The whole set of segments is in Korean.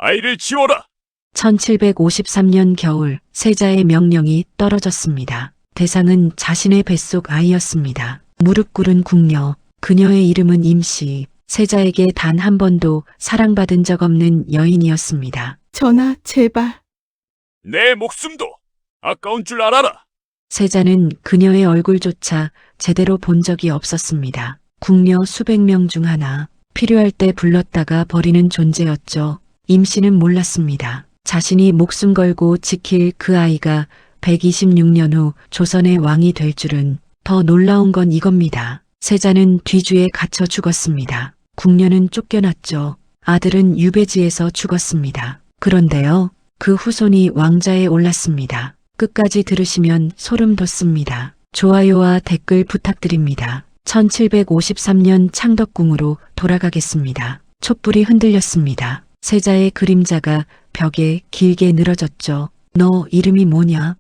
아이를 지워라. 1753년 겨울 세자의 명령이 떨어졌습니다. 대상은 자신의 뱃속 아이였습니다. 무릎 꿇은 궁녀, 그녀의 이름은 임씨, 세자에게 단 한 번도 사랑받은 적 없는 여인이었습니다. 전하, 제발. 내 목숨도 아까운 줄 알아라. 세자는 그녀의 얼굴조차 제대로 본 적이 없었습니다. 궁녀 수백 명 중 하나, 필요할 때 불렀다가 버리는 존재였죠. 임씨는 몰랐습니다. 자신이 목숨 걸고 지킬 그 아이가 126년 후 조선의 왕이 될 줄은. 더 놀라운 건 이겁니다. 세자는 뒤주에 갇혀 죽었습니다. 궁녀는 쫓겨났죠. 아들은 유배지에서 죽었습니다. 그런데요, 그 후손이 왕자에 올랐습니다. 끝까지 들으시면 소름 돋습니다. 좋아요와 댓글 부탁드립니다. 1753년 창덕궁으로 돌아가겠습니다. 촛불이 흔들렸습니다. 세자의 그림자가 벽에 길게 늘어졌죠. 너 이름이 뭐냐?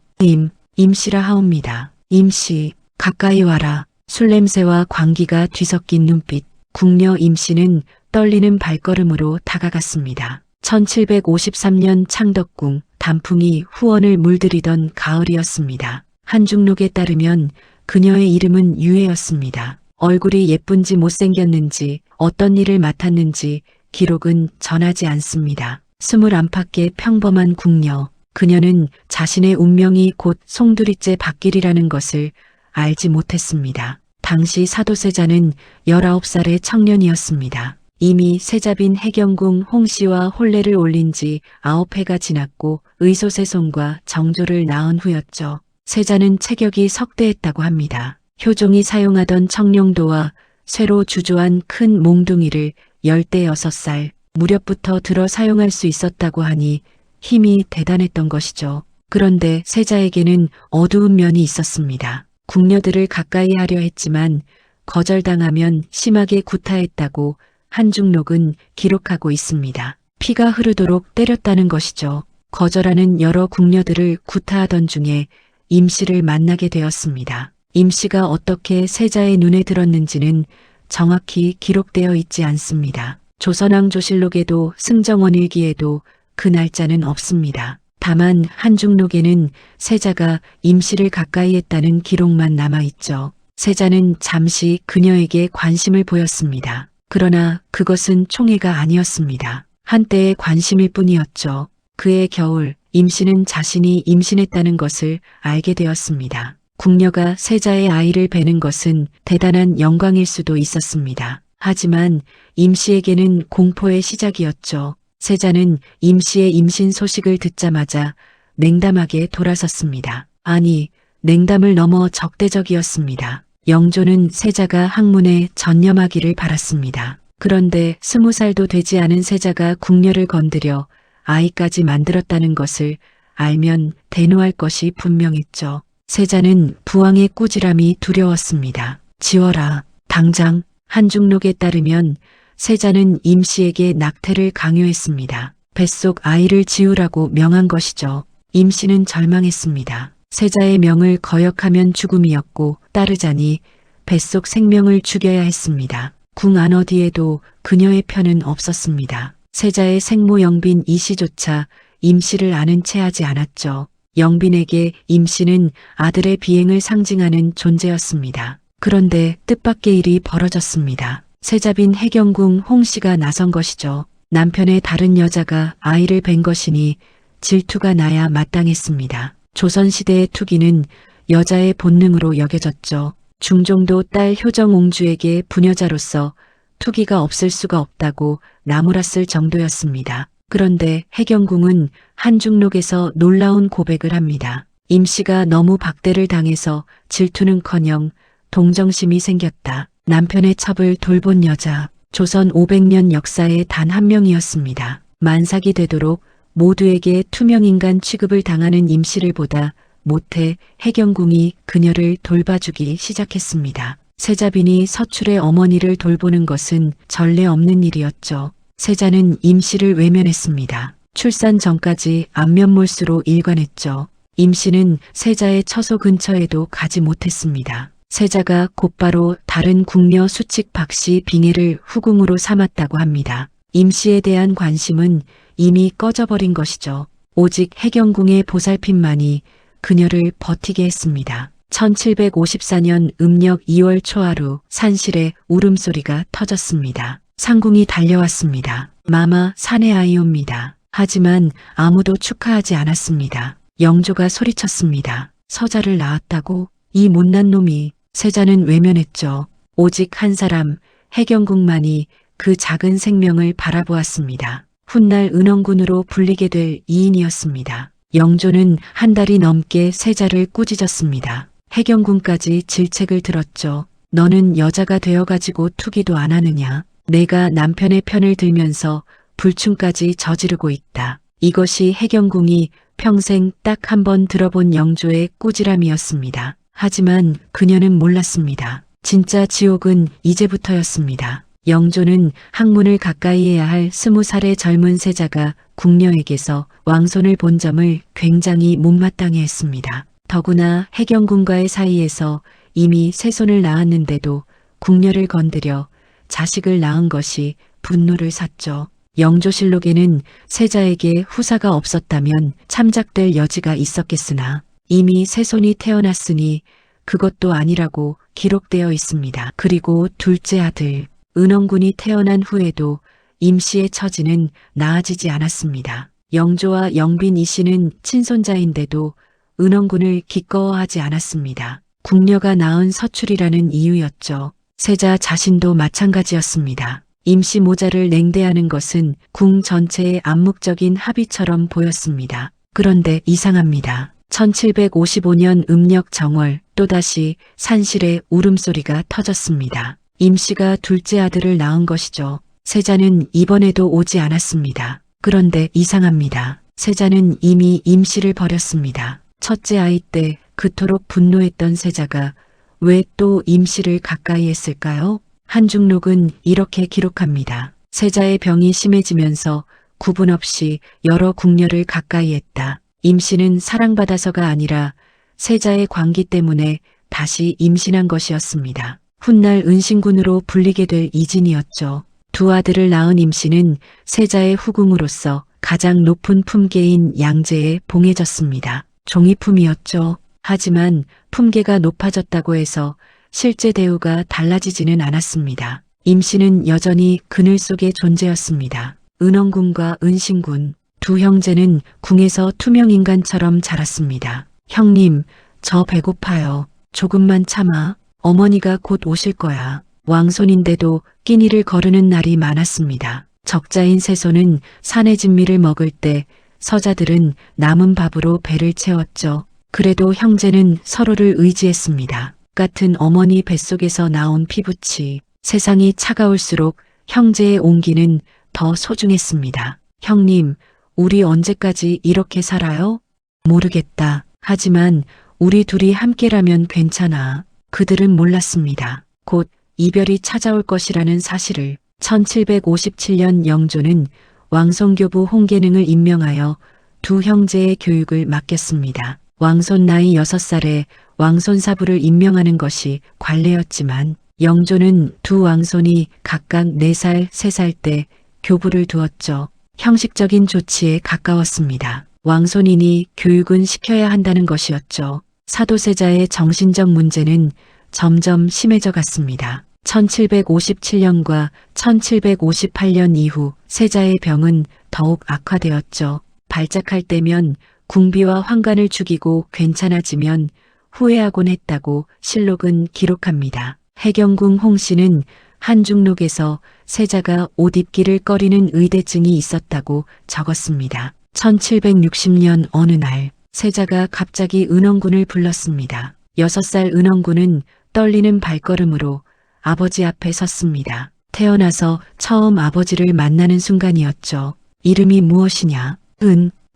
임씨라 하옵니다. 임씨, 가까이 와라. 술냄새와 광기가 뒤섞인 눈빛. 궁녀 임씨는 떨리는 발걸음으로 다가갔습니다. 1753년 창덕궁, 단풍이 후원을 물들이던 가을이었습니다. 한중록에 따르면 그녀의 이름은 유애였습니다. 얼굴이 예쁜지 못생겼는지 어떤 일을 맡았는지 기록은 전하지 않습니다. 21밖의 평범한 궁녀, 그녀는 자신의 운명이 곧 송두리째 바뀌리라는 것을 알지 못했습니다. 당시 사도세자는 19살의 청년이었습니다. 이미 세자빈 해경궁 홍씨와 혼례를 올린 지 9회가 지났고 의소세손과 정조를 낳은 후였죠. 세자는 체격이 석대했다고 합니다. 효종이 사용하던 청룡도와 쇠로 주조한 큰 몽둥이를 16살 무렵부터 들어 사용할 수 있었다고 하니 힘이 대단했던 것이죠. 그런데 세자에게는 어두운 면이 있었습니다. 궁녀들을 가까이 하려 했지만 거절당하면 심하게 구타했다고 한중록은 기록하고 있습니다. 피가 흐르도록 때렸다는 것이죠. 거절하는 여러 궁녀들을 구타하던 중에 임씨를 만나게 되었습니다. 임씨가 어떻게 세자의 눈에 들었는지는 정확히 기록되어 있지 않습니다. 조선왕조실록에도 승정원일기에도 그 날짜는 없습니다. 다만 한중록에는 세자가 임씨를 가까이 했다는 기록만 남아있죠. 세자는 잠시 그녀에게 관심을 보였습니다. 그러나 그것은 총애가 아니었습니다. 한때의 관심일 뿐이었죠. 그해 겨울 임씨는 자신이 임신했다는 것을 알게 되었습니다. 궁녀가 세자의 아이를 베는 것은 대단한 영광일 수도 있었습니다. 하지만 임씨에게는 공포의 시작이었죠. 세자는 임씨의 임신 소식을 듣자마자 냉담하게 돌아섰습니다. 아니, 냉담을 넘어 적대적이었습니다. 영조는 세자가 학문에 전념하기를 바랐습니다. 그런데 20살도 되지 않은 세자가 궁녀를 건드려 아이까지 만들었다는 것을 알면 대노할 것이 분명했죠. 세자는 부왕의 꾸지람이 두려웠습니다. 지워라, 당장. 한중록에 따르면 세자는 임씨에게 낙태를 강요했습니다. 뱃속 아이를 지우라고 명한 것이죠. 임씨는 절망했습니다. 세자의 명을 거역하면 죽음이었고 따르자니 뱃속 생명을 죽여야 했습니다. 궁 안 어디에도 그녀의 편은 없었습니다. 세자의 생모 영빈 이씨조차 임씨를 아는 채 하지 않았죠. 영빈에게 임씨는 아들의 비행을 상징하는 존재였습니다. 그런데 뜻밖의 일이 벌어졌습니다. 세자빈 해경궁 홍씨가 나선 것이죠. 남편의 다른 여자가 아이를 뵌 것이니 질투가 나야 마땅했습니다. 조선시대의 투기는 여자의 본능으로 여겨졌죠. 중종도 딸 효정옹주에게 부녀자로서 투기가 없을 수가 없다고 나무랐을 정도였습니다. 그런데 해경궁은 한중록에서 놀라운 고백을 합니다. 임씨가 너무 박대를 당해서 질투는커녕 동정심이 생겼다. 남편의 첩을 돌본 여자, 조선 500년 역사에 단 한 명이었습니다. 만삭이 되도록 모두에게 투명인간 취급을 당하는 임씨를 보다 못해 해경궁이 그녀를 돌봐주기 시작했습니다. 세자빈이 서출의 어머니를 돌보는 것은 전례 없는 일이었죠. 세자는 임씨를 외면했습니다. 출산 전까지 안면몰수로 일관했죠. 임씨는 세자의 처소 근처에도 가지 못했습니다. 세자가 곧바로 다른 궁녀 수칙 박씨 빙의를 후궁으로 삼았다고 합니다. 임씨에 대한 관심은 이미 꺼져버린 것이죠. 오직 해경궁의 보살핌만이 그녀를 버티게 했습니다. 1754년 음력 2월 초하루 산실에 울음소리가 터졌습니다. 상궁이 달려왔습니다. 마마 사내 아이옵니다. 하지만 아무도 축하하지 않았습니다. 영조가 소리쳤습니다. 서자를 낳았다고? 이 못난 놈이. 세자는 외면했죠. 오직 한 사람 해경궁만이 그 작은 생명을 바라보았습니다. 훗날 은원군으로 불리게 될 이인이었습니다. 영조는 한 달이 넘게 세자를 꾸짖었습니다. 해경궁까지 질책을 들었죠. 너는 여자가 되어가지고 투기도 안 하느냐. 내가 남편의 편을 들면서 불충까지 저지르고 있다. 이것이 해경궁이 평생 딱 한 번 들어본 영조의 꾸지람이었습니다. 하지만 그녀는 몰랐습니다. 진짜 지옥은 이제부터였습니다. 영조는 학문을 가까이 해야 할 20살의 젊은 세자가 궁녀에게서 왕손을 본 점을 굉장히 못마땅해 했습니다. 더구나 해경궁과의 사이에서 이미 새손을 낳았는데도 궁녀를 건드려 자식을 낳은 것이 분노를 샀죠. 영조실록에는 세자에게 후사가 없었다면 참작될 여지가 있었겠으나 이미 새손이 태어났으니 그것도 아니라고 기록되어 있습니다. 그리고 둘째 아들 은원군이 태어난 후에도 임씨의 처지는 나아지지 않았습니다. 영조와 영빈 이 씨는 친손자인데도 은원군을 기꺼워하지 않았습니다. 궁녀가 낳은 서출이라는 이유였죠. 세자 자신도 마찬가지였습니다. 임씨 모자를 냉대하는 것은 궁 전체의 암묵적인 합의처럼 보였습니다. 그런데 이상합니다. 1755년 음력 정월 또다시 산실에 울음소리가 터졌습니다. 임씨가 둘째 아들을 낳은 것이죠. 세자는 이번에도 오지 않았습니다. 그런데 이상합니다. 세자는 이미 임씨를 버렸습니다. 첫째 아이 때 그토록 분노했던 세자가 왜 또 임씨를 가까이 했을까요? 한중록은 이렇게 기록합니다. 세자의 병이 심해지면서 구분 없이 여러 궁녀를 가까이 했다. 임씨는 사랑받아서가 아니라 세자의 광기 때문에 다시 임신한 것이었습니다. 훗날 은신군으로 불리게 될 이진이었죠. 두 아들을 낳은 임씨는 세자의 후궁으로서 가장 높은 품계인 양제에 봉해졌습니다. 종이품이었죠. 하지만 품계가 높아졌다고 해서 실제 대우가 달라지지는 않았습니다. 임씨는 여전히 그늘 속의 존재였습니다. 은원군과 은신군 두 형제는 궁에서 투명인간처럼 자랐습니다. 형님, 저 배고파요. 조금만 참아. 어머니가 곧 오실 거야. 왕손인데도 끼니를 거르는 날이 많았습니다. 적자인 세손은 산의 진미를 먹을 때 서자들은 남은 밥으로 배를 채웠죠. 그래도 형제는 서로를 의지했습니다. 같은 어머니 뱃속에서 나온 피부치. 세상이 차가울수록 형제의 온기는 더 소중했습니다. 형님, 우리 언제까지 이렇게 살아요? 모르겠다. 하지만 우리 둘이 함께라면 괜찮아. 그들은 몰랐습니다. 곧 이별이 찾아올 것이라는 사실을. 1757년 영조는 왕손교부 홍계능을 임명하여 두 형제의 교육을 맡겼습니다. 왕손 나이 6살에 왕손사부를 임명하는 것이 관례였지만 영조는 두 왕손이 각각 4살, 3살 때 교부를 두었죠. 형식적인 조치에 가까웠습니다. 왕손이니 교육은 시켜야 한다는 것이었죠. 사도세자의 정신적 문제는 점점 심해져 갔습니다. 1757년과 1758년 이후 세자의 병은 더욱 악화되었죠. 발작할 때면 궁비와 환관을 죽이고 괜찮아지면 후회하곤 했다고 실록은 기록합니다. 해경궁 홍씨는 한중록에서 세자가 옷 입기를 꺼리는 의대증이 있었다고 적었습니다. 1760년 어느 날 세자가 갑자기 은원군을 불렀습니다. 6살 은원군은 떨리는 발걸음으로 아버지 앞에 섰습니다. 태어나서 처음 아버지를 만나는 순간이었죠. 이름이 무엇이냐?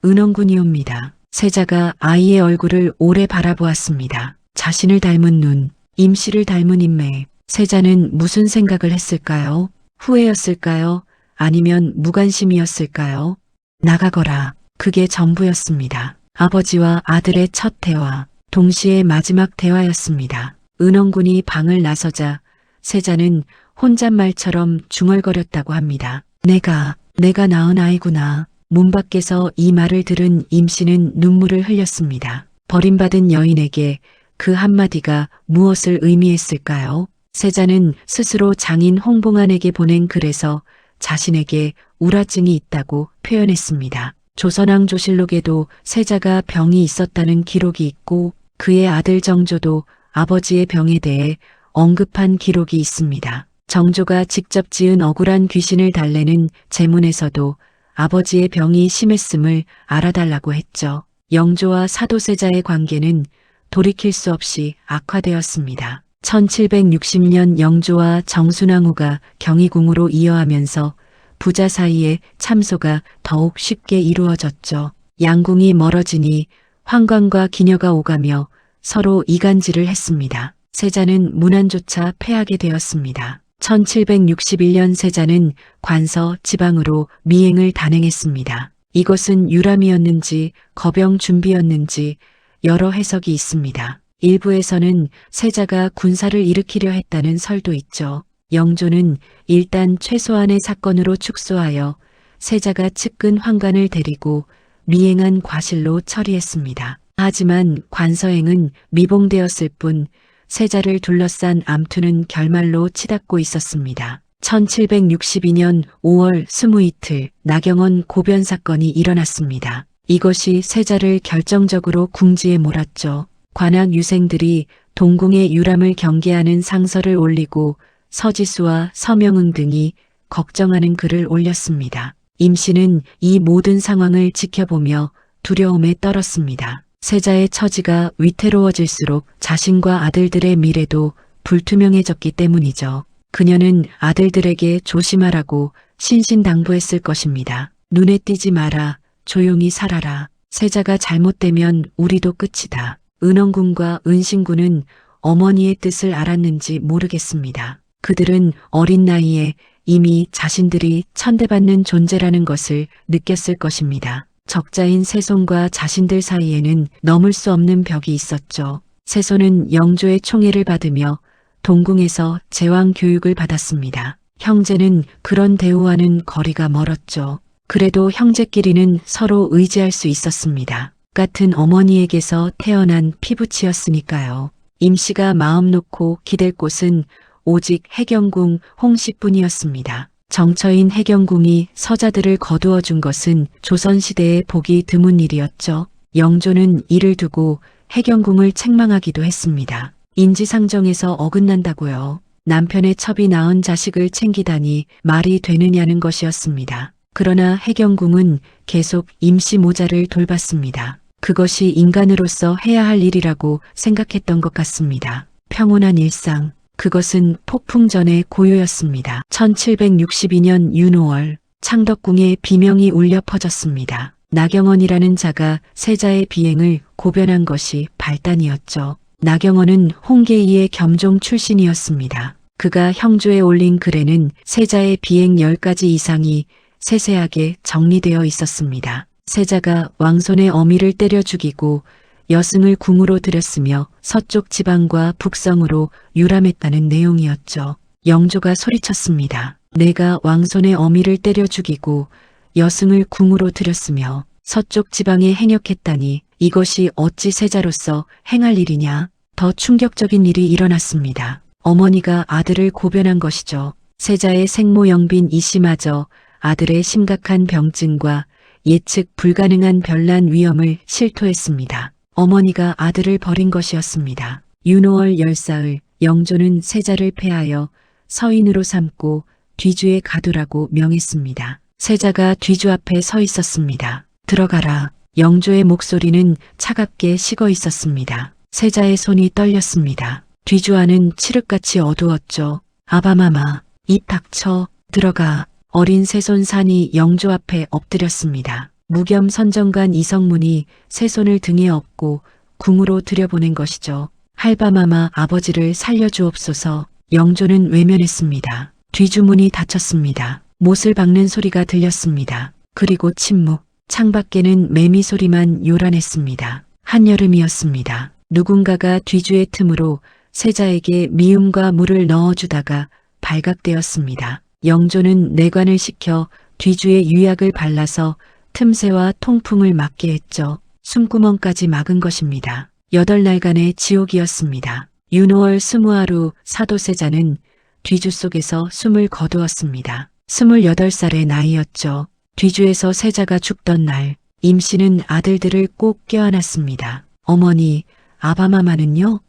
은원군이옵니다. 세자가 아이의 얼굴을 오래 바라보았습니다. 자신을 닮은 눈, 임씨를 닮은 인매. 세자는 무슨 생각을 했을까요? 후회였을까요? 아니면 무관심이었을까요? 나가거라. 그게 전부였습니다. 아버지와 아들의 첫 대화, 동시에 마지막 대화였습니다. 은원군이 방을 나서자 세자는 혼잣말처럼 중얼거렸다고 합니다. 내가 낳은 아이구나. 문 밖에서 이 말을 들은 임씨는 눈물을 흘렸습니다. 버림받은 여인에게 그 한마디가 무엇을 의미했을까요? 세자는 스스로 장인 홍봉안에게 보낸 글에서 자신에게 우라증이 있다고 표현했습니다. 조선왕조실록에도 세자가 병이 있었다는 기록이 있고 그의 아들 정조도 아버지의 병에 대해 언급한 기록이 있습니다. 정조가 직접 지은 억울한 귀신을 달래는 제문에서도 아버지의 병이 심했음을 알아달라고 했죠. 영조와 사도세자의 관계는 돌이킬 수 없이 악화되었습니다. 1760년 영조와 정순왕후가 경희궁으로 이어하면서 부자 사이의 참소가 더욱 쉽게 이루어졌죠. 양궁이 멀어지니 환관과 기녀가 오가며 서로 이간질을 했습니다. 세자는 문안조차 패하게 되었습니다. 1761년 세자는 관서 지방으로 미행을 단행했습니다. 이것은 유람이었는지 거병 준비였는지 여러 해석이 있습니다. 일부에서는 세자가 군사를 일으키려 했다는 설도 있죠. 영조는 일단 최소한의 사건으로 축소하여 세자가 측근 환관을 데리고 미행한 과실로 처리했습니다. 하지만 관서행은 미봉되었을 뿐 세자를 둘러싼 암투는 결말로 치닫고 있었습니다. 1762년 5월 20이틀 나경원 고변 사건이 일어났습니다. 이것이 세자를 결정적으로 궁지에 몰았죠. 관악 유생들이 동궁의 유람을 경계하는 상서를 올리고 서지수와 서명흥 등이 걱정하는 글을 올렸습니다. 임씨는 이 모든 상황을 지켜보며 두려움에 떨었습니다. 세자의 처지가 위태로워질수록 자신과 아들들의 미래도 불투명해졌기 때문이죠. 그녀는 아들들에게 조심하라고 신신당부했을 것입니다. 눈에 띄지 마라. 조용히 살아라. 세자가 잘못되면 우리도 끝이다. 은원군과 은신군은 어머니의 뜻을 알았는지 모르겠습니다. 그들은 어린 나이에 이미 자신들이 천대받는 존재라는 것을 느꼈을 것입니다. 적자인 세손과 자신들 사이에는 넘을 수 없는 벽이 있었죠. 세손은 영조의 총애를 받으며 동궁에서 제왕 교육을 받았습니다. 형제는 그런 대우와는 거리가 멀었죠. 그래도 형제끼리는 서로 의지할 수 있었습니다. 같은 어머니에게서 태어난 피부치였으니까요. 임씨가 마음 놓고 기댈 곳은 오직 해경궁 홍씨뿐이었습니다. 정처인 해경궁이 서자들을 거두어 준 것은 조선시대에 보기 드문 일이었죠. 영조는 이를 두고 해경궁을 책망하기도 했습니다. 인지상정에서 어긋난다고요. 남편의 첩이 낳은 자식을 챙기다니 말이 되느냐는 것이었습니다. 그러나 해경궁은 계속 임씨 모자를 돌봤습니다. 그것이 인간으로서 해야 할 일이라고 생각했던 것 같습니다. 평온한 일상, 그것은 폭풍 전의 고요였습니다. 1762년 윤5월 창덕궁에 비명이 울려 퍼졌습니다. 나경원이라는 자가 세자의 비행을 고변한 것이 발단이었죠. 나경원은 홍계이의 겸종 출신이었습니다. 그가 형조에 올린 글에는 세자의 비행 10가지 이상이 세세하게 정리되어 있었습니다. 세자가 왕손의 어미를 때려 죽이고 여승을 궁으로 들였으며 서쪽 지방과 북성으로 유람했다는 내용이었죠. 영조가 소리쳤습니다. 내가 왕손의 어미를 때려 죽이고 여승을 궁으로 들였으며 서쪽 지방에 행역했다니 이것이 어찌 세자로서 행할 일이냐. 더 충격적인 일이 일어났습니다. 어머니가 아들을 고변한 것이죠. 세자의 생모 영빈 이씨마저 아들의 심각한 병증과 예측 불가능한 별난 위험을 실토했습니다. 어머니가 아들을 버린 것이었습니다. 윤호월 열사흘 영조는 세자를 폐하여 서인으로 삼고 뒤주에 가두라고 명했습니다. 세자가 뒤주 앞에 서 있었습니다. 들어가라. 영조의 목소리는 차갑게 식어 있었습니다. 세자의 손이 떨렸습니다. 뒤주 안은 칠흑같이 어두웠죠. 아바마마, 입 닥쳐, 들어가. 어린 세손산이 영조 앞에 엎드렸습니다. 무겸 선정관 이성문이 세손을 등에 업고 궁으로 들여보낸 것이죠. 할바마마 아버지를 살려주옵소서. 영조는 외면했습니다. 뒤주문이 닫혔습니다. 못을 박는 소리가 들렸습니다. 그리고 침묵. 창밖에는 매미 소리만 요란했습니다. 한여름이었습니다. 누군가가 뒤주의 틈으로 세자에게 미음과 물을 넣어주다가 발각되었습니다. 영조는 내관을 시켜 뒤주에 유약을 발라서 틈새와 통풍을 막게 했죠. 숨구멍까지 막은 것입니다. 8날간의 지옥이었습니다. 윤호월 20하루 사도세자는 뒤주 속에서 숨을 거두었습니다. 28살의 나이였죠. 뒤주에서 세자가 죽던 날 임씨는 아들들을 꼭 껴안았습니다. 어머니, 아바마마는요?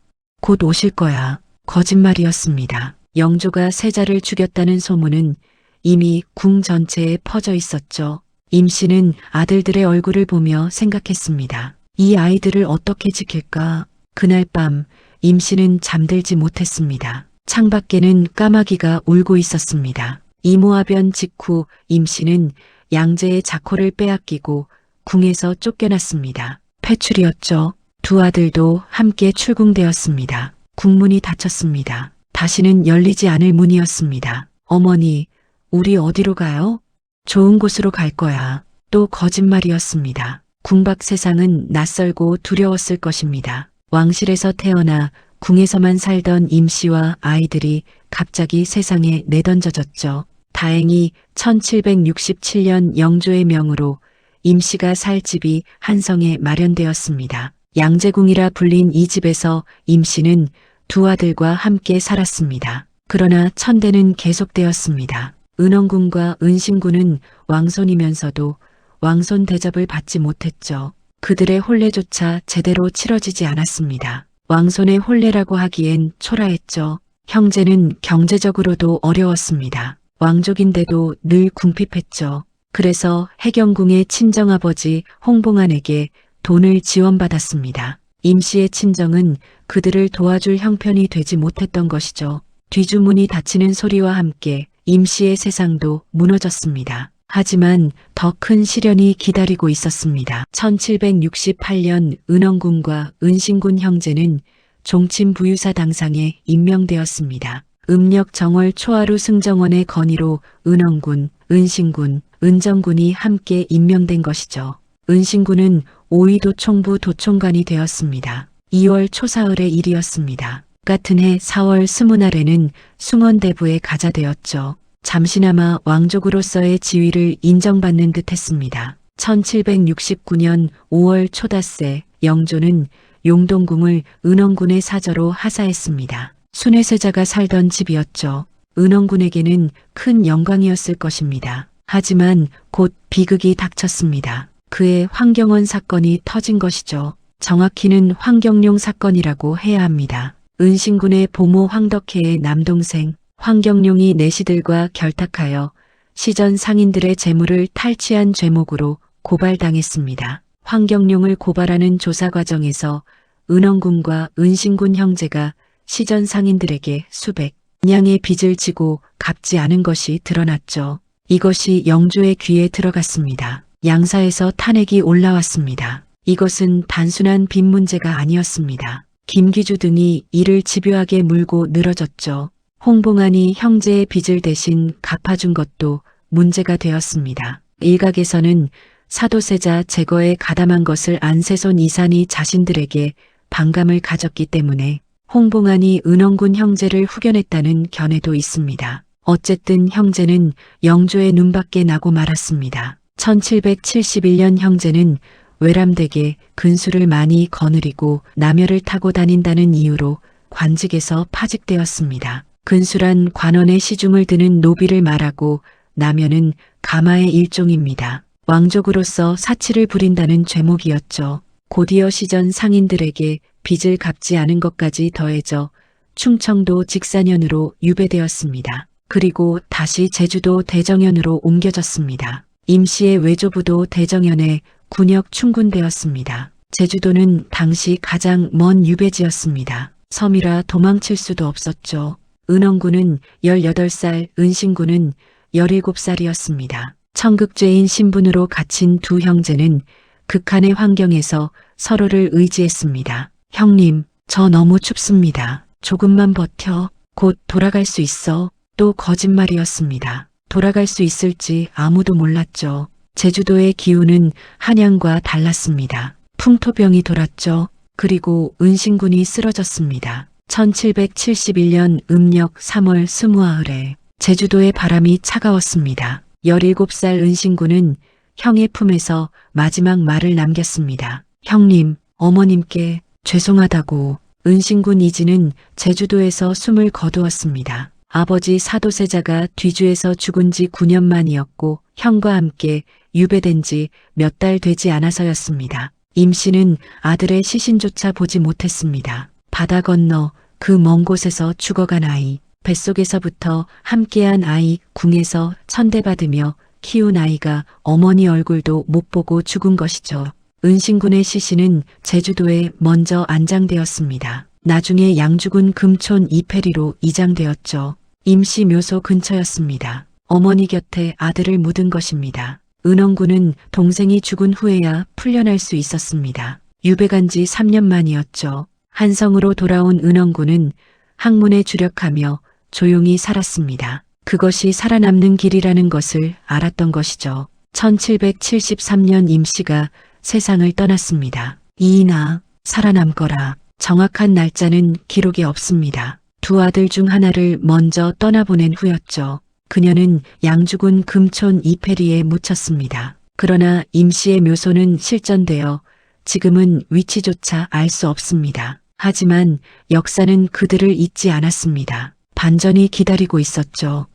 곧 오실 거야. 거짓말이었습니다. 영조가 세자를 죽였다는 소문은 이미 궁 전체에 퍼져 있었죠. 임씨는 아들들의 얼굴을 보며 생각했습니다. 이 아이들을 어떻게 지킬까? 그날 밤 임씨는 잠들지 못했습니다. 창밖에는 까마귀가 울고 있었습니다. 이모하변 직후 임씨는 양제의 자코를 빼앗기고 궁에서 쫓겨났습니다. 패출이었죠. 두 아들도 함께 출궁되었습니다. 궁문이 닫혔습니다. 다시는 열리지 않을 문이었습니다. 어머니, 우리 어디로 가요? 좋은 곳으로 갈 거야. 또 거짓말이었습니다. 궁밖 세상은 낯설고 두려웠을 것입니다. 왕실에서 태어나 궁에서만 살던 임씨와 아이들이 갑자기 세상에 내던져졌죠. 다행히 1767년 영조의 명으로 임씨가 살 집이 한성에 마련되었습니다. 양재궁이라 불린 이 집에서 임씨는 두 아들과 함께 살았습니다. 그러나 천대는 계속되었습니다. 은원군과 은신군은 왕손이면서도 왕손 대접을 받지 못했죠. 그들의 혼례조차 제대로 치러지지 않았습니다. 왕손의 혼례라고 하기엔 초라했죠. 형제는 경제적으로도 어려웠습니다. 왕족인데도 늘 궁핍했죠. 그래서 해경궁의 친정아버지 홍봉안에게 돈을 지원받았습니다. 임씨의 친정은 그들을 도와줄 형편이 되지 못했던 것이죠. 뒤주문이 닫히는 소리와 함께 임씨의 세상도 무너졌습니다. 하지만 더 큰 시련이 기다리고 있었습니다. 1768년 은원군과 은신군 형제는 종친 부유사 당상에 임명되었습니다. 음력 정월 초하루 승정원의 건의로 은원군, 은신군, 은정군이 함께 임명된 것이죠. 은신군은 오이도 총부 도총관이 되었습니다. 2월 초사흘의 일이었습니다. 같은 해 4월 20날에는 숭원대부에 가자되었죠. 잠시나마 왕족으로서의 지위를 인정받는 듯 했습니다. 1769년 5월 초닷새 영조는 용동궁을 은원군의 사저로 하사했습니다. 순회세자가 살던 집이었죠. 은원군에게는 큰 영광이었을 것입니다. 하지만 곧 비극이 닥쳤습니다. 그의 황경원 사건이 터진 것이죠. 정확히는 황경룡 사건이라고 해야 합니다. 은신군의 보모 황덕혜의 남동생 황경룡이 내시들과 결탁하여 시전 상인들의 재물을 탈취한 죄목으로 고발당했습니다. 황경룡을 고발하는 조사 과정에서 은원군과 은신군 형제가 시전 상인들에게 수백 냥의 빚을 지고 갚지 않은 것이 드러났죠. 이것이 영조의 귀에 들어갔습니다. 양사에서 탄핵이 올라왔습니다. 이것은 단순한 빚 문제가 아니었습니다. 김기주 등이 이를 집요하게 물고 늘어졌죠. 홍봉안이 형제의 빚을 대신 갚아준 것도 문제가 되었습니다. 일각에서는 사도세자 제거에 가담한 것을 안세손 이산이 자신들에게 반감을 가졌기 때문에 홍봉안이 은원군 형제를 후견했다는 견해도 있습니다. 어쨌든 형제는 영조의 눈밖에 나고 말았습니다. 1771년 형제는 외람되게 근수를 많이 거느리고 남열을 타고 다닌다는 이유로 관직에서 파직되었습니다. 근수란 관원의 시중을 드는 노비를 말하고 남열은 가마의 일종입니다. 왕족으로서 사치를 부린다는 죄목이었죠. 곧이어 시전 상인들에게 빚을 갚지 않은 것까지 더해져 충청도 직사년으로 유배되었습니다. 그리고 다시 제주도 대정연으로 옮겨졌습니다. 임씨의 외조부도 대정연에 군역 충군되었습니다. 제주도는 당시 가장 먼 유배지였습니다. 섬이라 도망칠 수도 없었죠. 은원군은 18살, 은신군은 17살이었습니다. 청극죄인 신분으로 갇힌 두 형제는 극한의 환경에서 서로를 의지했습니다. 형님, 저 너무 춥습니다. 조금만 버텨. 곧 돌아갈 수 있어. 또 거짓말이었습니다. 돌아갈 수 있을지 아무도 몰랐죠. 제주도의 기후는 한양과 달랐습니다. 풍토병이 돌았죠. 그리고 은신군이 쓰러졌습니다. 1771년 음력 3월 20하을에 제주도의 바람이 차가웠습니다. 17살 은신군은 형의 품에서 마지막 말을 남겼습니다. 형님, 어머님께 죄송하다고. 은신군 이진은 제주도에서 숨을 거두었습니다. 아버지 사도세자가 뒤주에서 죽은 지 9년 만이었고 형과 함께 유배된 지 몇 달 되지 않아서였습니다. 임씨는 아들의 시신조차 보지 못했습니다. 바다 건너 그 먼 곳에서 죽어간 아이, 뱃속에서부터 함께한 아이, 궁에서 천대받으며 키운 아이가 어머니 얼굴도 못 보고 죽은 것이죠. 은신군의 시신은 제주도에 먼저 안장되었습니다. 나중에 양주군 금촌 이페리로 이장되었죠. 임시 묘소 근처였습니다. 어머니 곁에 아들을 묻은 것입니다. 은원군은 동생이 죽은 후에야 풀려날 수 있었습니다. 유배간 지 3년 만이었죠. 한성으로 돌아온 은원군은 학문에 주력하며 조용히 살았습니다. 그것이 살아남는 길이라는 것을 알았던 것이죠. 1773년 임씨가 세상을 떠났습니다. 이인아, 살아남거라. 정확한 날짜는 기록에 없습니다. 두 아들 중 하나를 먼저 떠나보낸 후였죠. 그녀는 양주군 금촌 이페리에 묻혔습니다. 그러나 임씨의 묘소는 실전되어 지금은 위치조차 알 수 없습니다. 하지만 역사는 그들을 잊지 않았습니다. 반전이 기다리고 있었죠.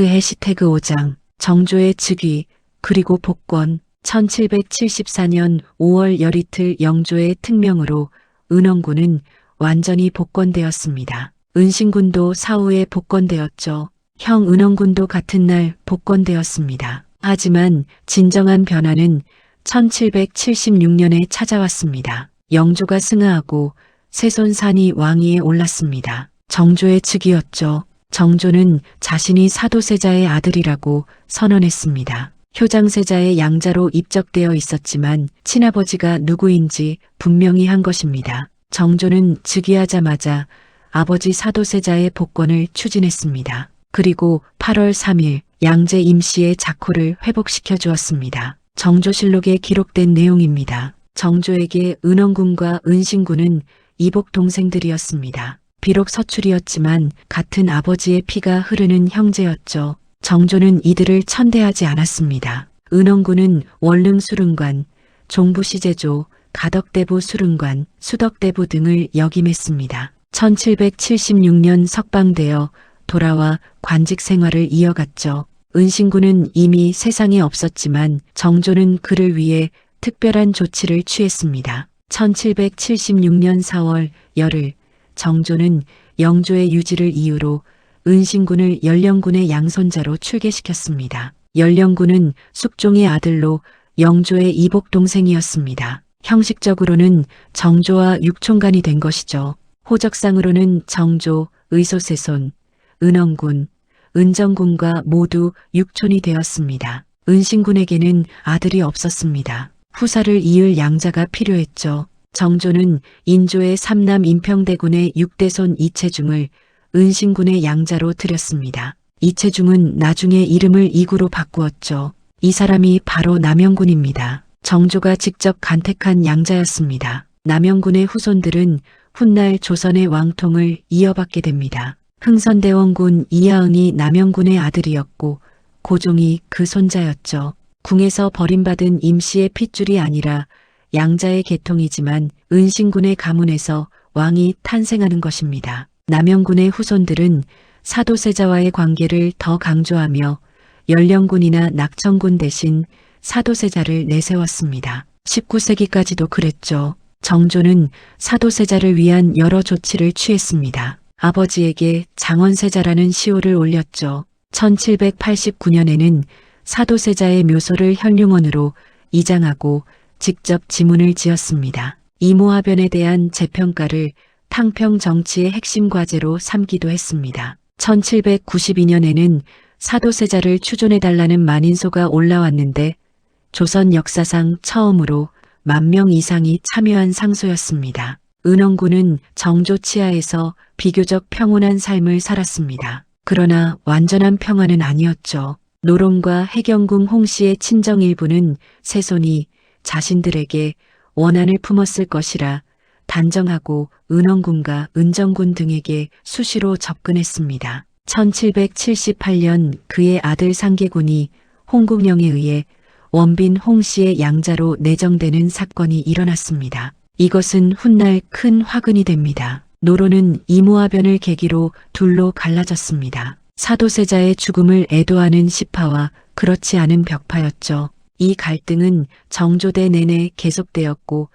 해시태그 5장, 정조의 즉위, 그리고 복권, 1774년 5월 열이틀 영조의 특명으로 은원군은 완전히 복권되었습니다. 은신군도 사후에 복권되었죠. 형 은원군도 같은 날 복권되었습니다. 하지만 진정한 변화는 1776년에 찾아왔습니다. 영조가 승하하고 세손산이 왕위에 올랐습니다. 정조의 즉위였죠. 정조는 자신이 사도세자의 아들이라고 선언했습니다. 효장세자의 양자로 입적되어 있었지만 친아버지가 누구인지 분명히 한 것입니다. 정조는 즉위하자마자 아버지 사도세자의 복권을 추진했습니다. 그리고 8월 3일 양제 임씨의 자코를 회복시켜 주었습니다. 정조실록에 기록된 내용입니다. 정조에게 은원군과 은신군은 이복 동생들이었습니다. 비록 서출이었지만 같은 아버지의 피가 흐르는 형제였죠. 정조는 이들을 천대하지 않았습니다. 은원군은 원릉 수릉관, 종부시제조, 가덕대부 수릉관, 수덕대부 등을 역임했습니다. 1776년 석방되어 돌아와 관직 생활을 이어갔죠. 은신군은 이미 세상에 없었지만 정조는 그를 위해 특별한 조치를 취했습니다. 1776년 4월 열흘 정조는 영조의 유지를 이유로 은신군을 연령군의 양손자로 출계시켰습니다. 연령군은 숙종의 아들로 영조의 이복 동생이었습니다. 형식적으로는 정조와 육촌간이 된 것이죠. 호적상으로는 정조, 의소세손, 은원군, 은정군과 모두 육촌이 되었습니다. 은신군에게는 아들이 없었습니다. 후사를 이을 양자가 필요했죠. 정조는 인조의 삼남 인평대군의 6대손 이채중을 은신군의 양자로 들였습니다. 이채중은 나중에 이름을 이구로 바꾸었죠. 이 사람이 바로 남영군입니다. 정조가 직접 간택한 양자였습니다. 남영군의 후손들은 훗날 조선의 왕통을 이어받게 됩니다. 흥선대원군 이하응이 남영군의 아들이었고 고종이 그 손자였죠. 궁에서 버림받은 임씨의 핏줄이 아니라 양자의 계통이지만 은신군의 가문에서 왕이 탄생하는 것입니다. 남영군의 후손들은 사도세자와의 관계를 더 강조하며 연령군이나 낙천군 대신 사도세자를 내세웠습니다. 19세기까지도 그랬죠. 정조는 사도세자를 위한 여러 조치를 취했습니다. 아버지에게 장원세자라는 시호를 올렸죠. 1789년에는 사도세자의 묘소를 현룡원으로 이장하고 직접 지문을 지었습니다. 이모화변에 대한 재평가를 탕평 정치의 핵심 과제로 삼기도 했습니다. 1792년에는 사도세자를 추존해달라는 만인소가 올라왔는데 조선 역사상 처음으로 10,000명 이상이 참여한 상소였습니다. 은원군은 정조 치하에서 비교적 평온한 삶을 살았습니다. 그러나 완전한 평화는 아니었죠. 노론과 해경궁 홍씨의 친정 일부는 세손이 자신들에게 원한을 품었을 것이라 단정하고 은원군과 은정군 등에게 수시로 접근했습니다. 1778년 그의 아들 상계군이 홍국영에 의해 원빈 홍씨의 양자로 내정되는 사건이 일어났습니다. 이것은 훗날 큰 화근이 됩니다. 노로는 이모화변을 계기로 둘로 갈라졌습니다. 사도세자의 죽음을 애도하는 시파와 그렇지 않은 벽파였죠. 이 갈등은 정조대 내내 계속되었고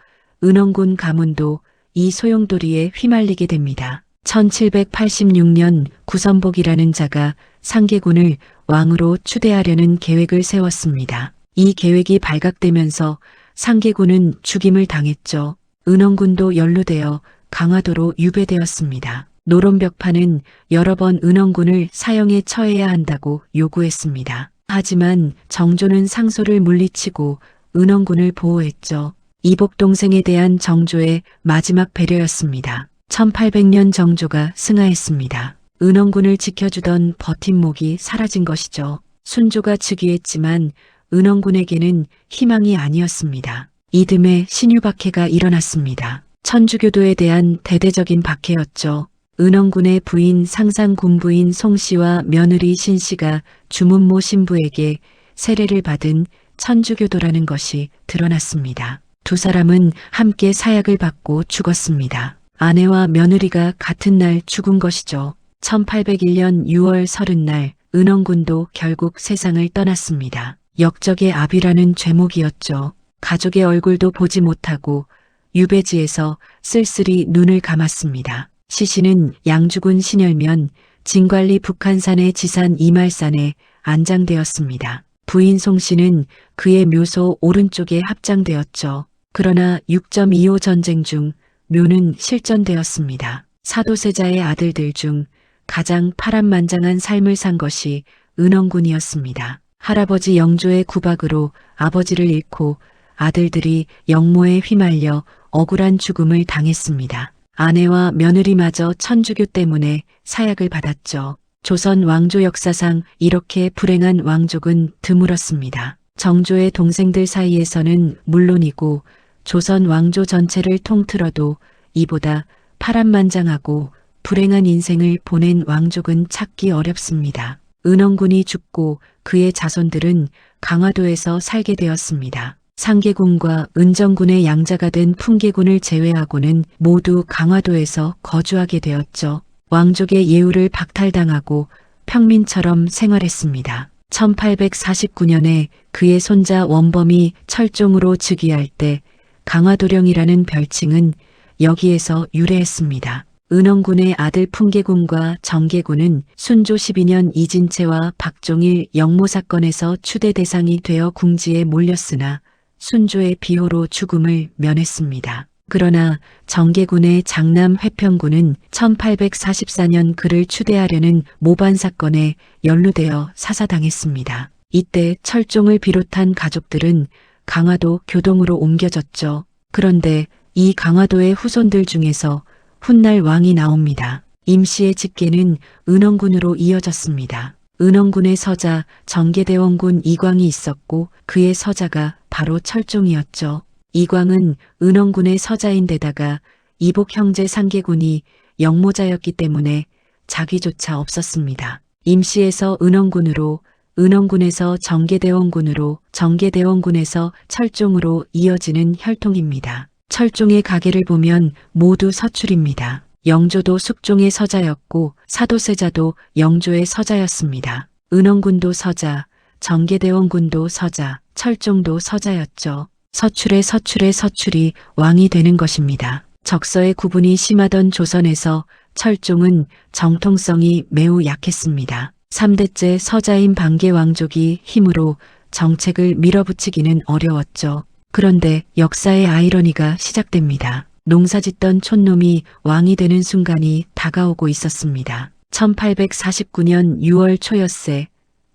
은원군 가문도 이 소용돌이에 휘말리게 됩니다. 1786년 구선복이라는 자가 상계군을 왕으로 추대하려는 계획을 세웠습니다. 이 계획이 발각되면서 상계군은 죽임을 당했죠. 은원군도 연루되어 강화도로 유배되었습니다. 노론벽파는 여러 번 은원군을 사형에 처해야 한다고 요구했습니다. 하지만 정조는 상소를 물리치고 은원군을 보호했죠. 이복 동생에 대한 정조의 마지막 배려였습니다. 1800년 정조가 승하했습니다. 은원군을 지켜주던 버팀목이 사라진 것이죠. 순조가 즉위했지만 은원군에게는 희망이 아니었습니다. 이듬해 신유박해가 일어났습니다. 천주교도에 대한 대대적인 박해였죠. 은원군의 부인 상상군부인 송씨와 며느리 신씨가 주문모 신부에게 세례를 받은 천주교도라는 것이 드러났습니다. 두 사람은 함께 사약을 받고 죽었습니다. 아내와 며느리가 같은 날 죽은 것이죠. 1801년 6월 30날 은원군도 결국 세상을 떠났습니다. 역적의 압이라는 죄목이었죠. 가족의 얼굴도 보지 못하고 유배지에서 쓸쓸히 눈을 감았습니다. 시신은 양주군 신열면 진관리 북한산의 지산 이말산에 안장되었습니다. 부인 송씨는 그의 묘소 오른쪽에 합장되었죠. 그러나 6.25 전쟁 중 묘는 실전되었습니다. 사도세자의 아들들 중 가장 파란만장한 삶을 산 것이 은원군이었습니다. 할아버지 영조의 구박으로 아버지를 잃고 아들들이 영모에 휘말려 억울한 죽음을 당했습니다. 아내와 며느리마저 천주교 때문에 사약을 받았죠. 조선 왕조 역사상 이렇게 불행한 왕족은 드물었습니다. 정조의 동생들 사이에서는 물론이고 조선 왕조 전체를 통틀어도 이보다 파란만장하고 불행한 인생을 보낸 왕족은 찾기 어렵습니다. 은원군이 죽고 그의 자손들은 강화도에서 살게 되었습니다. 상계군과 은정군의 양자가 된 풍계군을 제외하고는 모두 강화도에서 거주하게 되었죠. 왕족의 예우를 박탈당하고 평민처럼 생활했습니다. 1849년에 그의 손자 원범이 철종으로 즉위할 때 강화도령이라는 별칭은 여기에서 유래했습니다. 은원군의 아들 풍계군과 정계군은 순조 12년 이진채와 박종일 영모 사건에서 추대 대상이 되어 궁지에 몰렸으나 순조의 비호로 죽음을 면했습니다. 그러나 정계군의 장남 회평군은 1844년 그를 추대하려는 모반 사건에 연루되어 사사당했습니다. 이때 철종을 비롯한 가족들은 강화도 교동으로 옮겨졌죠. 그런데 이 강화도의 후손들 중에서 훗날 왕이 나옵니다. 임씨의 직계는 은원군으로 이어졌습니다. 은원군의 서자 정계대원군 이광이 있었고 그의 서자가 바로 철종이었죠. 이광은 은원군의 서자인데다가 이복 형제 상계군이 영모자였기 때문에 자기조차 없었습니다. 임씨에서 은원군으로, 은원군에서 정계대원군으로, 정계대원군에서 철종으로 이어지는 혈통입니다. 철종의 가계를 보면 모두 서출입니다. 영조도 숙종의 서자였고 사도세자도 영조의 서자였습니다. 은원군도 서자, 정계대원군도 서자, 철종도 서자였죠. 서출의 서출이 왕이 되는 것입니다. 적서의 구분이 심하던 조선에서 철종은 정통성이 매우 약했습니다. 3대째 서자인 방계 왕족이 힘으로 정책을 밀어붙이기는 어려웠죠. 그런데 역사의 아이러니가 시작됩니다. 농사짓던 촌놈이 왕이 되는 순간이 다가오고 있었습니다. 1849년 6월 초였세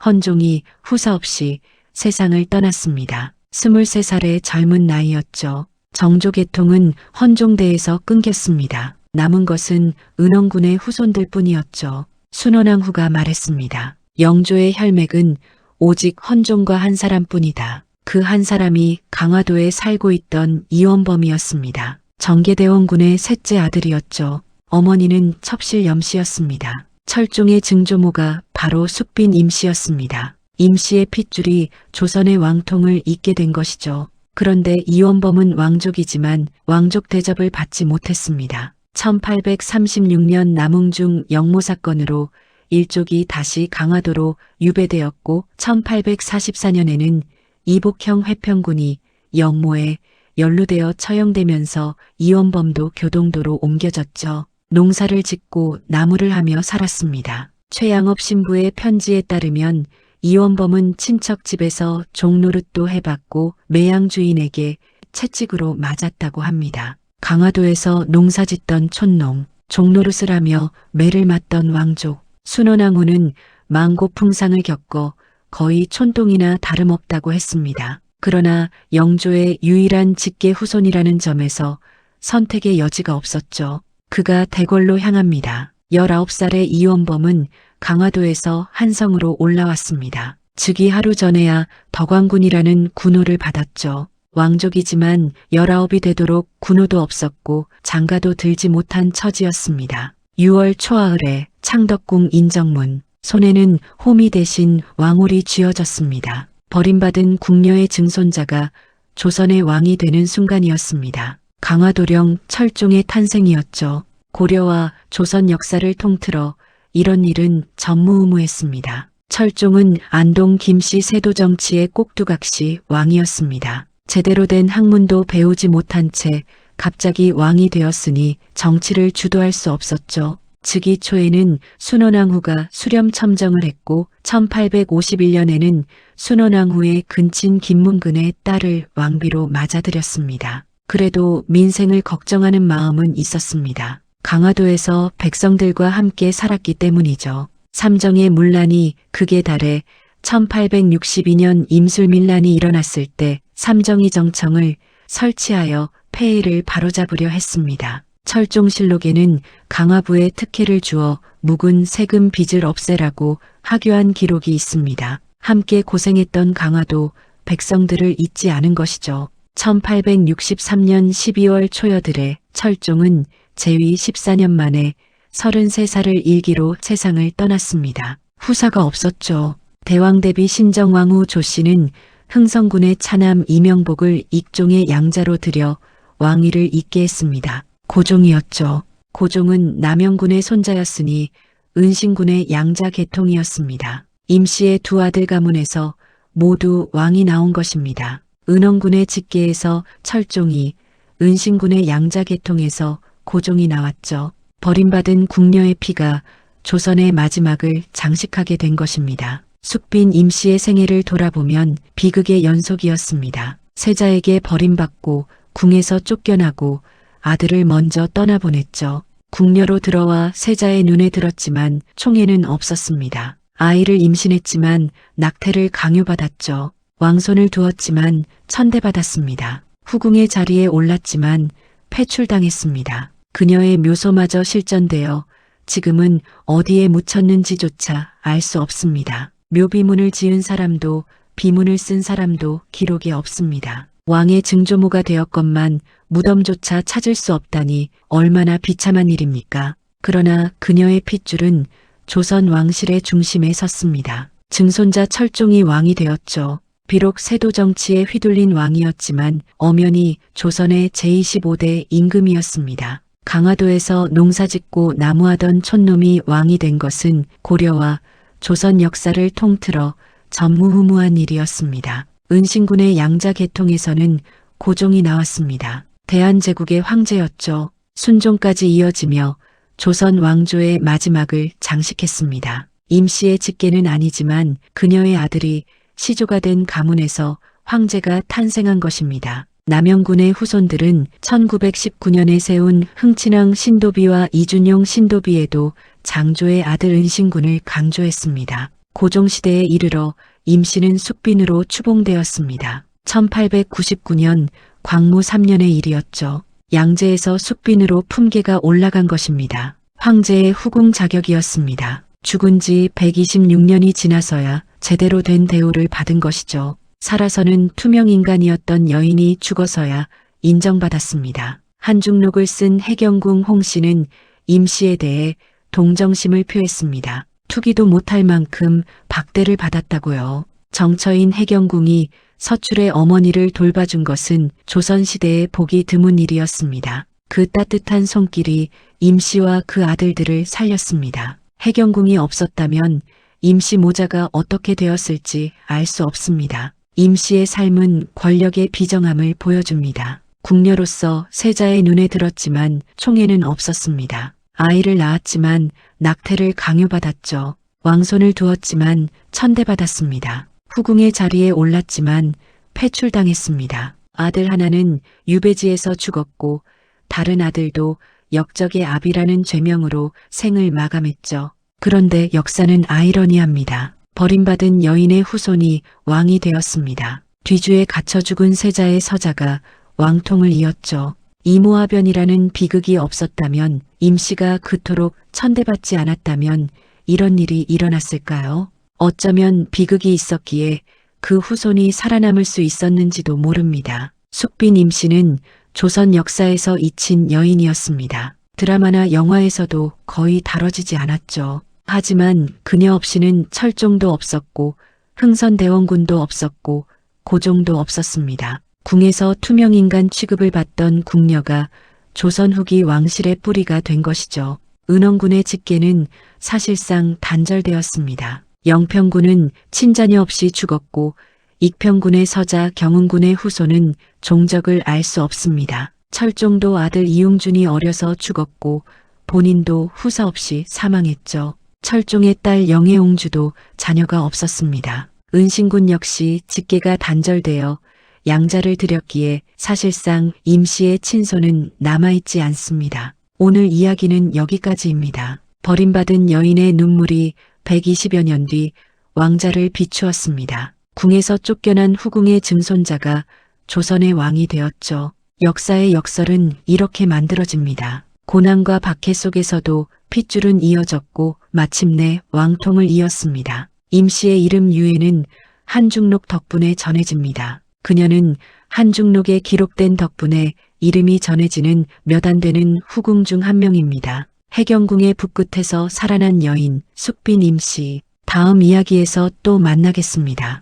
헌종이 후사 없이 세상을 떠났습니다. 23살의 젊은 나이였죠. 정조 계통은 헌종대에서 끊겼습니다. 남은 것은 은원군의 후손들 뿐이었죠. 순원왕후가 말했습니다. 영조의 혈맥은 오직 헌종과 한 사람뿐이다. 그 한 사람이 강화도에 살고 있던 이원범이었습니다. 정계대원군의 셋째 아들이었죠. 어머니는 첩실 염씨였습니다. 철종의 증조모가 바로 숙빈 임씨였습니다. 임씨의 핏줄이 조선의 왕통을 잇게 된 것이죠. 그런데 이원범은 왕족이지만 왕족 대접을 받지 못했습니다. 1836년 남웅중 영모 사건으로 일족이 다시 강화도로 유배되었고 1844년에는 이복형 회평군이 영모에 연루되어 처형되면서 이원범도 교동도로 옮겨졌죠. 농사를 짓고 나무를 하며 살았습니다. 최양업 신부의 편지에 따르면 이원범은 친척 집에서 종노릇도 해봤고 매양 주인에게 채찍으로 맞았다고 합니다. 강화도에서 농사짓던 촌농, 종노릇을 하며 매를 맞던 왕족, 순원왕후는 망고풍상을 겪어 거의 촌동이나 다름없다고 했습니다. 그러나 영조의 유일한 직계 후손이라는 점에서 선택의 여지가 없었죠. 그가 대궐로 향합니다. 19살의 이원범은 강화도에서 한성으로 올라왔습니다. 즉위 하루 전에야 덕왕군이라는 군호를 받았죠. 왕족이지만 19이 되도록 군호도 없었고 장가도 들지 못한 처지였습니다. 6월 초하을에 창덕궁 인정문, 손에는 호미 대신 왕홀이 쥐어졌습니다. 버림받은 궁녀의 증손자가 조선의 왕이 되는 순간이었습니다. 강화도령 철종의 탄생이었죠. 고려와 조선 역사를 통틀어 이런 일은 전무후무했습니다. 철종은 안동 김씨 세도 정치의 꼭두각시 왕이었습니다. 제대로 된 학문도 배우지 못한 채 갑자기 왕이 되었으니 정치를 주도할 수 없었죠. 즉위 초에는 순원왕후가 수렴첨정을 했고 1851년에는 순원왕후의 근친 김문근의 딸을 왕비로 맞아들였습니다. 그래도 민생을 걱정하는 마음은 있었습니다. 강화도에서 백성들과 함께 살았기 때문이죠. 삼정의 문란이 극에 달해 1862년 임술민란이 일어났을 때 삼정이 정청을 설치하여 폐해를 바로잡으려 했습니다. 철종실록에는 강화부에 특혜를 주어 묵은 세금 빚을 없애라고 하교한 기록이 있습니다. 함께 고생했던 강화도 백성들을 잊지 않은 것이죠. 1863년 12월 초여들에 철종은 재위 14년 만에 33살을 일기로 세상을 떠났습니다. 후사가 없었죠. 대왕 대비 신정왕후 조씨는 흥성군의 차남 이명복을 익종의 양자로 들여 왕위를 잇게 했습니다. 고종이었죠. 고종은 남영군의 손자였으니 은신군의 양자 계통이었습니다. 임씨의 두 아들 가문에서 모두 왕이 나온 것입니다. 은원군의 직계에서 철종이, 은신군의 양자 계통에서 고종이 나왔죠. 버림받은 궁녀의 피가 조선의 마지막을 장식하게 된 것입니다. 숙빈 임씨의 생애를 돌아보면 비극의 연속이었습니다. 세자에게 버림받고 궁에서 쫓겨나고 아들을 먼저 떠나보냈죠. 궁녀로 들어와 세자의 눈에 들었지만 총애는 없었습니다. 아이를 임신했지만 낙태를 강요받았죠. 왕손을 두었지만 천대받았습니다. 후궁의 자리에 올랐지만 패출당했습니다. 그녀의 묘소마저 실전되어 지금은 어디에 묻혔는지조차 알 수 없습니다. 묘비문을 지은 사람도 비문을 쓴 사람도 기록에 없습니다. 왕의 증조모가 되었건만 무덤조차 찾을 수 없다니 얼마나 비참한 일입니까? 그러나 그녀의 핏줄은 조선 왕실의 중심에 섰습니다. 증손자 철종이 왕이 되었죠. 비록 세도 정치에 휘둘린 왕이었지만 엄연히 조선의 제25대 임금이었습니다. 강화도에서 농사짓고 나무하던 촌놈이 왕이 된 것은 고려와 조선 역사를 통틀어 전무후무한 일이었습니다. 은신군의 양자 계통에서는 고종이 나왔습니다. 대한제국의 황제였죠. 순종까지 이어지며 조선 왕조의 마지막을 장식했습니다. 임씨의 직계는 아니지만 그녀의 아들이 시조가 된 가문에서 황제가 탄생한 것입니다. 남영군의 후손들은 1919년에 세운 흥친왕 신도비와 이준용 신도비에도 장조의 아들 은신군을 강조했습니다. 고종시대에 이르러 임씨는 숙빈으로 추봉되었습니다. 1899년 광무 3년의 일이었죠. 양제에서 숙빈으로 품계가 올라간 것입니다. 황제의 후궁 자격이었습니다. 죽은 지 126년이 지나서야 제대로 된 대우를 받은 것이죠. 살아서는 투명인간이었던 여인이 죽어서야 인정받았습니다. 한중록을 쓴 해경궁 홍씨는 임씨에 대해 동정심을 표했습니다. 투기도 못할 만큼 박대를 받았다고요. 정처인 해경궁이 서출의 어머니를 돌봐준 것은 조선시대에 보기 드문 일이었습니다. 그 따뜻한 손길이 임씨와 그 아들들을 살렸습니다. 해경궁이 없었다면 임씨 모자가 어떻게 되었을지 알 수 없습니다. 임씨의 삶은 권력의 비정함을 보여줍니다. 궁녀로서 세자의 눈에 들었지만 총애는 없었습니다. 아이를 낳았지만 낙태를 강요받았죠. 왕손을 두었지만 천대받았습니다. 후궁의 자리에 올랐지만 패출당했습니다. 아들 하나는 유배지에서 죽었고 다른 아들도 역적의 압이라는 죄명으로 생을 마감했죠. 그런데 역사는 아이러니합니다. 버림받은 여인의 후손이 왕이 되었습니다. 뒤주에 갇혀 죽은 세자의 서자가 왕통을 이었죠. 이모화변이라는 비극이 없었다면, 임씨가 그토록 천대받지 않았다면 이런 일이 일어났을까요? 어쩌면 비극이 있었기에 그 후손이 살아남을 수 있었는지도 모릅니다. 숙빈 임씨는 조선 역사에서 잊힌 여인이었습니다. 드라마나 영화에서도 거의 다뤄지지 않았죠. 하지만 그녀 없이는 철종도 없었고 흥선대원군도 없었고 고종도 없었습니다. 궁에서 투명인간 취급을 받던 궁녀가 조선 후기 왕실의 뿌리가 된 것이죠. 은원군의 직계는 사실상 단절되었습니다. 영평군은 친자녀 없이 죽었고 익평군의 서자 경은군의 후손은 종적을 알 수 없습니다. 철종도 아들 이용준이 어려서 죽었고 본인도 후사 없이 사망했죠. 철종의 딸 영해옹주도 자녀가 없었습니다. 은신군 역시 직계가 단절되어 양자를 들였기에 사실상 임씨의 친손은 남아있지 않습니다. 오늘 이야기는 여기까지입니다. 버림받은 여인의 눈물이 120여 년 뒤 왕자를 비추었습니다. 궁에서 쫓겨난 후궁의 증손자가 조선의 왕이 되었죠. 역사의 역설은 이렇게 만들어집니다. 고난과 박해 속에서도 핏줄은 이어졌고 마침내 왕통을 이었습니다. 임씨의 이름 유해는 한중록 덕분에 전해집니다. 그녀는 한중록에 기록된 덕분에 이름이 전해지는 몇 안 되는 후궁 중 한 명입니다. 해경궁의 북끝에서 살아난 여인 숙빈 임씨. 다음 이야기에서 또 만나겠습니다.